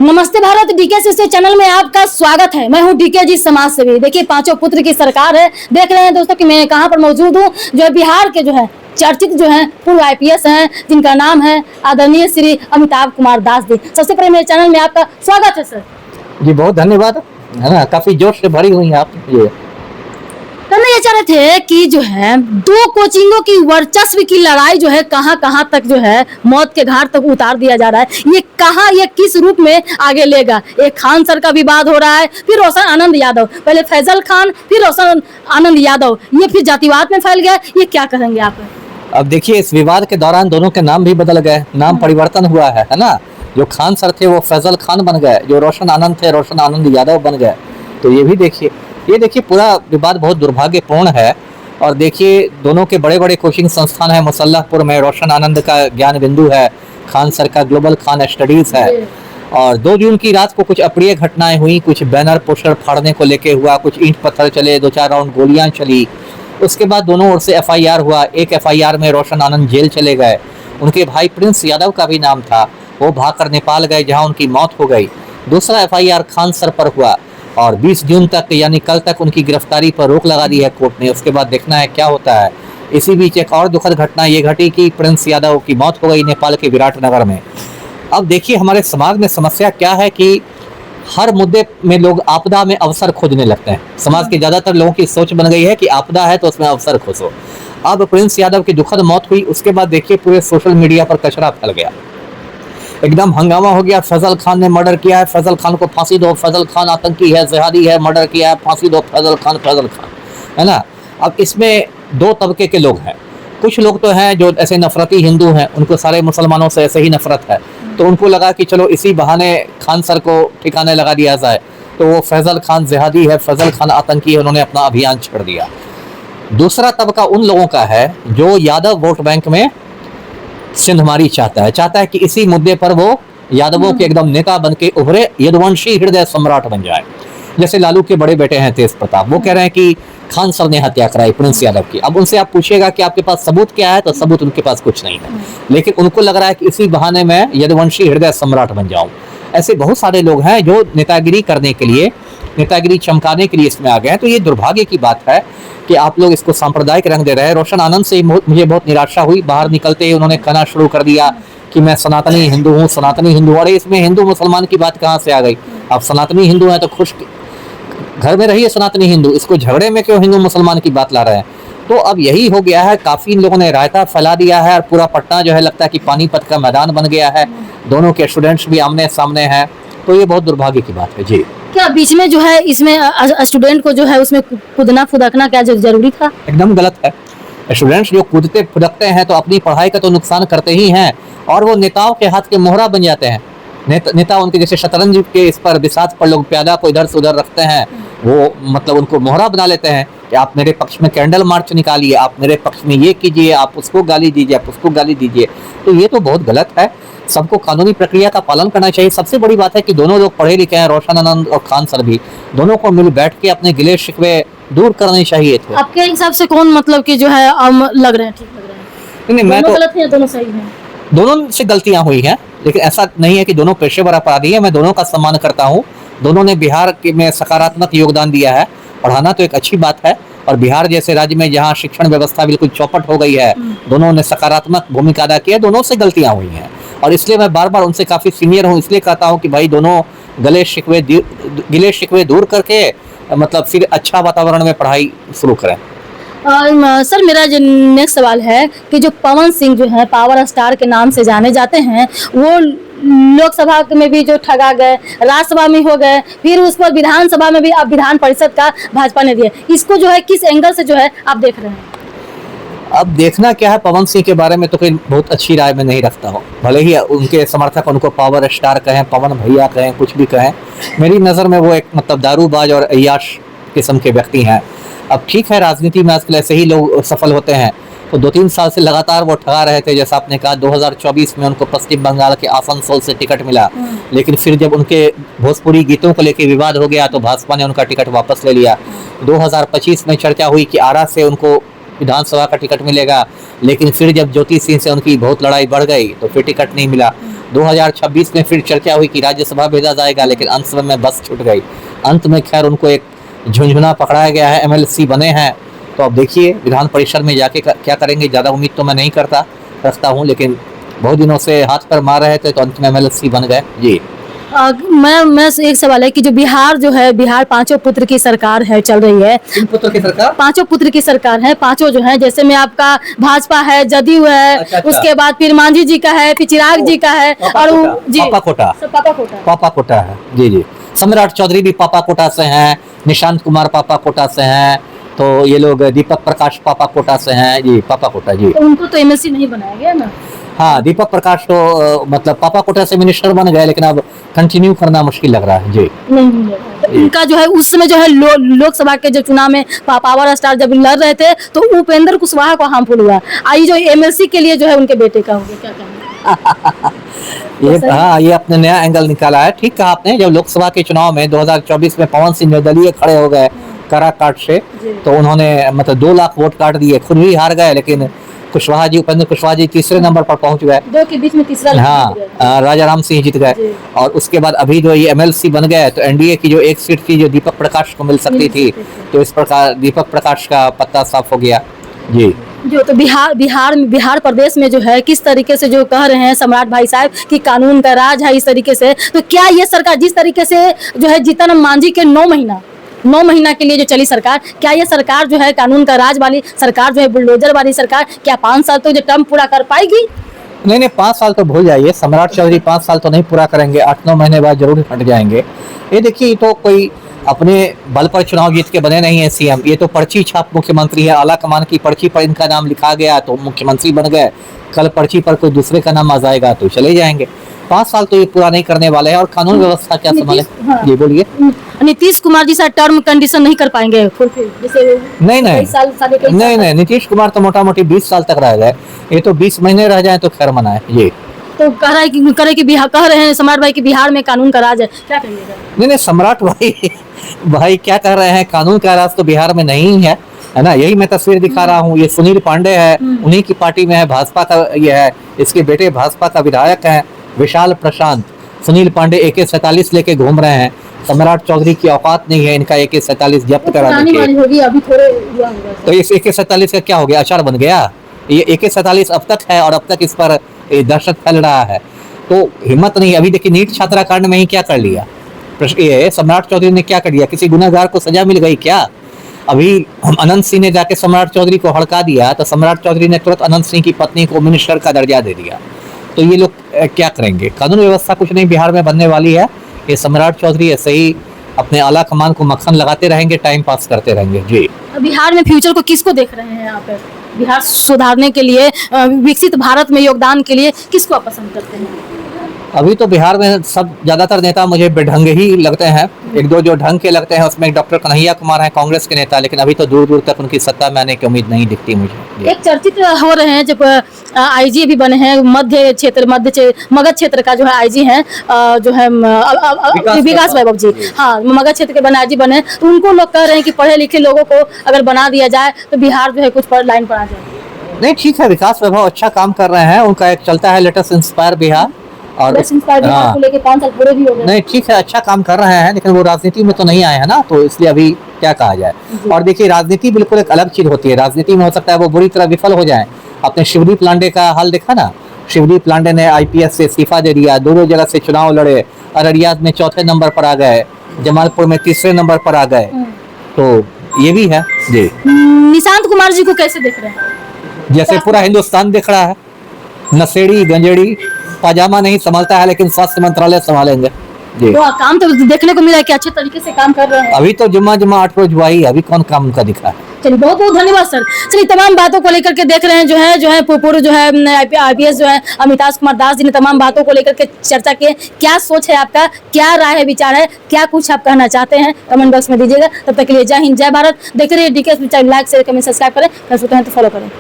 नमस्ते Bharat, DK sister channel में आपका स्वागत है। मैं हूं डीके जी समाज सेवी। देखिए, पांचों पुत्र की सरकार है। देख रहे हैं दोस्तों कि मैं कहां पर मौजूद हूं। जो है बिहार के जो है चर्चित जो है पूर्व आईपीएस हैं, जिनका नाम है आदरणीय श्री अमिताभ कुमार दास जी। सबसे पहले मेरे चैनल में आपका स्वागत है सर जी। बहुत धन्यवाद। है ना, काफी जोश से भरी हुई हैं आप। ये करना ये चाह रहे थे कि जो है दो कोचिंगों की वर्चस्व की लड़ाई जो है कहां तक जो है मौत के घाट तक उतार दिया जा रहा है। ये किस रूप में आगे लेगा। एक खान सर का विवाद हो रहा है, फिर रोशन आनंद यादव, पहले फैजल खान फिर रोशन आनंद यादव, ये फिर जातिवाद में फैल गया। ये क्या कहेंगे आप? अब देखिए, इस विवाद के दौरान दोनों के नाम भी बदल गए, नाम परिवर्तन हुआ है ना। जो खान सर थे वो फैजल खान बन गए, जो रोशन आनंद थे रोशन आनंद यादव बन गए। तो ये भी देखिए, पूरा विवाद बहुत दुर्भाग्यपूर्ण है। और देखिए, दोनों के बड़े बड़े कोचिंग संस्थान है मुसल्लहपुर में। रोशन आनंद का ज्ञान बिंदु है, खान सर का ग्लोबल खान स्टडीज है। और 2 जून की रात को कुछ अप्रिय घटनाएं हुई। कुछ बैनर पोस्टर फाड़ने को लेके हुआ, कुछ ईंट पत्थर चले, 2-4 राउंड गोलियां चली। उसके बाद दोनों ओर से एफआईआर हुआ। एक एफआईआर में रोशन आनंद जेल चले गए। उनके भाई प्रिंस यादव का भी नाम था, वो भागकर नेपाल गए जहां उनकी मौत हो गई। दूसरा एफआईआर खान सर पर हुआ और 20 जून तक यानी कल तक उनकी गिरफ्तारी पर रोक लगा दी है कोर्ट ने। उसके बाद देखना है क्या होता है। इसी बीच एक और दुखद घटना ये घटी कि प्रिंस यादव की मौत हो गई नेपाल के विराटनगर में। अब देखिए, हमारे समाज में समस्या क्या है कि हर मुद्दे में लोग आपदा में अवसर खोजने लगते हैं। समाज के ज्यादातर लोगों की सोच बन गई है कि आपदा है तो उसमें अवसर खोजो। अब प्रिंस यादव की दुखद मौत हुई, उसके बाद देखिए पूरे सोशल मीडिया पर कचरा फैल गया, एकदम हंगामा हो गया। फैजल खान ने मर्डर किया है, फैजल खान को फांसी दो, फैजल खान आतंकी है, जिहादी है, मर्डर किया है, फांसी दो फैजल खान, है ना। अब इसमें 2 तबके के लोग हैं। कुछ लोग तो हैं जो ऐसे नफरती हिंदू हैं, उनको सारे मुसलमानों से ऐसे ही नफरत है, तो उनको लगा कि चलो इसी बहाने खान सर को ठिकाने लगा दिया जाए। तो वो फैजल खान जिहादी है, फैजल खान आतंकी है, उन्होंने अपना अभियान छेड़ दिया। दूसरा तबका उन लोगों का है जो यादव वोट बैंक में सिंधमारी चाहता है कि इसी मुद्दे पर वो यादवों के एकदम नेता बन के उभरे, यदुवंशी हृदय सम्राट बन जाए। जैसे लालू के बड़े बेटे हैं तेज प्रताप, वो कह रहे हैं कि खान सर ने हत्या कराई प्रिंस यादव की। अब उनसे आप पूछिएगा कि आपके पास सबूत क्या है, तो सबूत उनके पास कुछ नहीं है, लेकिन उनको लग रहा है कि इसी बहाने में यदुवंशी हृदय सम्राट बन जाऊं। ऐसे बहुत सारे लोग हैं जो नेतागिरी करने के लिए, नेतागिरी चमकाने के लिए इसमें आ गए हैं। तो ये दुर्भाग्य की बात है कि आप लोग इसको सांप्रदायिक रंग दे रहे हैं। रोशन आनंद से मुझे बहुत निराशा हुई। बाहर निकलते ही उन्होंने कहना शुरू कर दिया कि मैं सनातनी हिंदू हूँ, सनातनी हिंदू। अरे इसमें हिंदू मुसलमान की बात कहाँ से आ गई? आप सनातनी हिंदू हैं तो खुश घर में रहिए सनातनी हिंदू, इसको झगड़े में क्यों हिंदू मुसलमान की बात ला रहे हैं? तो अब यही हो गया है। काफी इन लोगों ने रायता फैला दिया है और पूरा पटना जो है लगता है कि पानीपत का मैदान बन गया है। दोनों के स्टूडेंट्स भी आमने सामने हैं। तो ये बहुत दुर्भाग्य की बात है जी। क्या बीच में जो है इसमें स्टूडेंट को जो है उसमें कूदना फुदकना क्या जरूरी था? एकदम गलत है। स्टूडेंट्स जो कूदते फुदकते हैं तो अपनी पढ़ाई का तो नुकसान करते ही हैं, और वो नेताओं के हाथ के मोहरा बन जाते हैं। नेता उनके जैसे शतरंज के इस पर बिसात पर लोग प्यादा को इधर से उधर रखते हैं, वो मतलब उनको मोहरा बना लेते हैं कि आप मेरे पक्ष में कैंडल मार्च निकालिए, आप मेरे पक्ष में ये कीजिए, आप उसको गाली दीजिए, आप उसको गाली दीजिए। तो ये तो बहुत गलत है। सबको कानूनी प्रक्रिया का पालन करना चाहिए। सबसे बड़ी बात है कि दोनों लोग पढ़े लिखे हैं, रोशन आनंद और खान सर भी। दोनों को मिल बैठ के अपने गिले शिकवे दूर करने चाहिए थे। आपके हिसाब से कौन मतलब कि जो है लग रहे हैं ठीक लग रहे हैं? नहीं, मैं तो गलत है, दोनों सही हैं। दोनों से गलतियां हुई हैं, लेकिन ऐसा नहीं है कि दोनों पेशेवर अपराधी हैं। मैं दोनों का सम्मान करता हूँ। दोनों ने बिहार में सकारात्मक योगदान दिया है। पढ़ाना तो एक अच्छी बात है, और बिहार जैसे राज्य में जहाँ शिक्षण व्यवस्था बिल्कुल चौपट हो गई है, दोनों ने सकारात्मक भूमिका अदा की है। दोनों से गलतियां हुई हैं, और इसलिए मैं बार बार उनसे काफी सीनियर हूँ, इसलिए कहता हूँ कि भाई दोनों गिले शिकवे दूर करके मतलब फिर अच्छा वातावरण में पढ़ाई शुरू करें। सर, मेरा जो नेक्स्ट सवाल है कि जो पवन सिंह जो है पावर स्टार के नाम से जाने जाते हैं, वो लोकसभा में भी जो ठगा गए, राज्यसभा में हो गए, फिर उस पर विधानसभा में भी अब विधान परिषद का भाजपा ने दिया। इसको जो है किस एंगल से जो है आप देख रहे हैं? अब देखना क्या है, पवन सिंह के बारे में तो कोई बहुत अच्छी राय में नहीं रखता हूँ। भले ही उनके समर्थक उनको पावर स्टार कहें, पवन भैया कहें, कुछ भी कहें, मेरी नज़र में वो एक मतलब दारूबाज और अय्याश किस्म के व्यक्ति हैं। अब ठीक है, राजनीति में आजकल ऐसे ही लोग सफल होते हैं। तो 2-3 साल से लगातार वो ठगा रहे थे। जैसा आपने कहा, 2024 में उनको पश्चिम बंगाल के आसनसोल से टिकट मिला, लेकिन फिर जब उनके भोजपुरी गीतों को लेकर विवाद हो गया तो भाजपा ने उनका टिकट वापस ले लिया। 2025 में चर्चा हुई कि आरा से उनको विधानसभा का टिकट मिलेगा, लेकिन फिर जब ज्योति सिंह से उनकी बहुत लड़ाई बढ़ गई तो फिर टिकट नहीं मिला। 2026 में फिर चर्चा हुई कि राज्यसभा भेजा जाएगा, लेकिन अंत में बस छूट गई। अंत में खैर उनको एक झुंझुना पकड़ाया गया है, MLC बने हैं। तो अब देखिए विधान परिषद में जाके क्या करेंगे, ज़्यादा उम्मीद तो मैं नहीं रखता हूँ, लेकिन बहुत दिनों से हाथ पर मार रहे थे तो अंत में MLC बन गए जी। मैं एक सवाल है कि जो बिहार जो है, बिहार पांचों पुत्र की सरकार है, चल रही है। किन पुत्र की सरकार? पांचों पुत्र की सरकार है, पांचों जो है, जैसे में आपका भाजपा है, जदयू है, अच्छा। उसके बाद फिर मांझी जी का है, फिर चिराग जी का है, और जी पापा कोटा है जी जी। सम्राट चौधरी भी पापा कोटा से हैं, निशांत कुमार पापा कोटा से हैं, तो ये लोग दीपक प्रकाश पापा कोटा से हैं जी, पापा कोटा जी। तो उनको तो MLC नहीं बनाया गया ना। हाँ, दीपक प्रकाश तो मतलब पापा कोटा से मिनिस्टर बन गए, लेकिन अब कंटिन्यू करना मुश्किल लग रहा है जी। नहीं, तो उनका जो है उस समय जो है लोकसभा के जो चुनाव में पावर स्टार जब लड़ रहे थे तो उपेंद्र कुशवाहा को हार्मफुल हुआ। आई जो MLC के लिए जो है उनके बेटे का हो गया, क्या कहना? ये आपने नया एंगल निकाला है, ठीक कहा आपने। जब लोकसभा के चुनाव में 2024 में पवन सिंह निर्दलीय खड़े हो गए काराकाट से, तो उन्होंने मतलब 2 लाख वोट काट दिए, खुद भी हार गए, लेकिन कुशवाहा जी, उपेंद्र कुशवाहा जी तीसरे नंबर पर पहुंच गए, 2 के बीच में तीसरा। हाँ, राजा राम सिंह जीत गए। और उसके बाद अभी जो ये MLC बन गए, तो NDA की जो एक सीट थी जो दीपक प्रकाश को मिल सकती थी, तो इस प्रकार दीपक प्रकाश का पत्ता साफ हो गया जी। जो तो बिहार प्रदेश में जो है किस तरीके से जो कह रहे हैं सम्राट भाई साहब कि कानून का राज है, इस तरीके से, तो क्या ये सरकार जिस तरीके से जो है जीतन मांझी के 9 महीना के लिए जो चली सरकार, क्या ये सरकार जो है कानून का राज वाली सरकार जो है, बुलडोजर वाली सरकार, क्या 5 साल तो जो टर्म पूरा कर पाएगी? नहीं, 5 साल तो भूल जाइए, सम्राट चौधरी 5 साल तो नहीं पूरा करेंगे, 8-9 महीने बाद जरूर हट जाएंगे। ये देखिए, तो कोई अपने बल पर चुनाव जीत के बने नहीं है CM, ये तो पर्ची छाप मुख्यमंत्री है। आला कमान की पर्ची पर इनका नाम लिखा गया तो मुख्यमंत्री बन गए, कल पर्ची पर कोई दूसरे का नाम आ जाएगा तो चले जाएंगे। 5 साल तो ये पूरा नहीं करने वाले हैं, और कानून व्यवस्था क्या संभाले? हाँ। जी बोलिए। नीतीश कुमार जी साथ टर्म कंडीशन नहीं कर पाएंगे जैसे नहीं, नीतीश कुमार तो मोटा मोटी 20 साल तक रह गए, ये तो 20 महीने रह जाए तो खैर मनाए ये। तो कह रहे हैं सम्राट भाई कि बिहार में कानून का राज है, क्या कहिएगा? नहीं, सम्राट भाई क्या कह रहे हैं, कानून का राज तो बिहार में नहीं है ना। यही मैं तस्वीर दिखा रहा हूँ, ये सुनील पांडे है, उन्हीं की पार्टी में है, भाजपा का ये है, इसके बेटे भाजपा का विधायक है विशाल प्रशांत। सुनील पांडे AK-47 लेके घूम रहे हैं, सम्राट चौधरी की औकात नहीं है इनका AK-47 जब्त करा देंगे। तो इस AK-47 का क्या हो गया, अचार बन गया? ये AK-47 अब तक है और अब तक इस पर दहशत फैल रहा है, तो हिम्मत नहीं। अभी देखिए नीट छात्रा कांड में ही क्या कर लिया, प्रश्न ये है, सम्राट चौधरी ने क्या कर दिया? किसी गुनहगार को सजा मिल गई क्या? अभी हम अनंत सिंह ने जाके सम्राट चौधरी को हड़का दिया, तो सम्राट चौधरी ने तुरंत अनंत सिंह की पत्नी को मिनिस्टर का दर्जा दे दिया। तो ये लोग क्या करेंगे? कानून व्यवस्था कुछ नहीं बिहार में बनने वाली है। ये सम्राट चौधरी ऐसे ही अपने आला कमान को मक्खन लगाते रहेंगे, टाइम पास करते रहेंगे जी। बिहार में फ्यूचर को किसको देख रहे हैं यहाँ पे? बिहार सुधारने के लिए, विकसित भारत में योगदान के लिए किसको आप पसंद करते हैं? अभी तो बिहार में सब ज्यादातर नेता मुझे बेढंगे ही लगते हैं, 1-2 जो ढंग के लगते हैं उसमें डॉक्टर कन्हैया कुमार हैं कांग्रेस के नेता, लेकिन अभी तो दूर दूर तक उनकी सत्ता में आने की उम्मीद नहीं दिखती मुझे। एक चर्चित हो रहे हैं जब IG भी बने हैं मगध क्षेत्र का जो है IG हैं, जो है विकास वैभव जी, हाँ मगध क्षेत्र के IG बने, तो उनको लोग कह रहे हैं कि पढ़े लिखे लोगों को अगर बना दिया जाए तो बिहार जो है कुछ पर लाइन पर आ जाए। नहीं, ठीक है, विकास वैभव अच्छा काम कर रहे हैं, उनका एक चलता है लेटेस्ट इंस्पायर बिहार, और को लेके 5 साल पूरे भी हो गए। नहीं, ठीक है, अच्छा काम कर रहे हैं, लेकिन वो राजनीति में तो नहीं आए हैं ना, तो इसलिए अभी क्या कहा जाए। और देखिए राजनीति बिल्कुल एक अलग चीज होती है, राजनीति में हो सकता है वो बुरी तरह विफल हो जाए। आपने शिवदीप लांडे का हाल देखा ना, शिवदीप लांडे ने IPS से इस्तीफा दे दिया, 2 जगह से चुनाव लड़े, अररिया में 4थे नंबर पर आ गए, जमालपुर में 3रे नंबर पर आ गए, तो ये भी है जी। निशांत कुमार जी को कैसे देख रहे हैं? जैसे पूरा हिंदुस्तान देख रहा है, नशेड़ी गंजेड़ी पाजामा नहीं संभालता है, लेकिन स्वास्थ्य मंत्रालय संभालेंगे जी। तो काम तो देखने को मिला है कि अच्छे तरीके से काम कर रहे हैं। अभी तो जुम्मा 8 रोज हुआ ही, अभी कौन काम उनका दिखा है। चलिए बहुत बहुत धन्यवाद सर। चलिए तमाम बातों को लेकर के देख रहे हैं जो है पूर्व जो है IPS जो है अमिताभ कुमार दास जी ने तमाम बातों को लेकर के चर्चा की। क्या सोच है आपका, क्या राय है, विचार है, क्या कुछ आप कहना चाहते हैं, कमेंट बॉक्स में दीजिएगा। तब तक के लिए जय हिंद जय भारत। देखते रहिए DK, like share comment subscribe करें, फॉलो करें।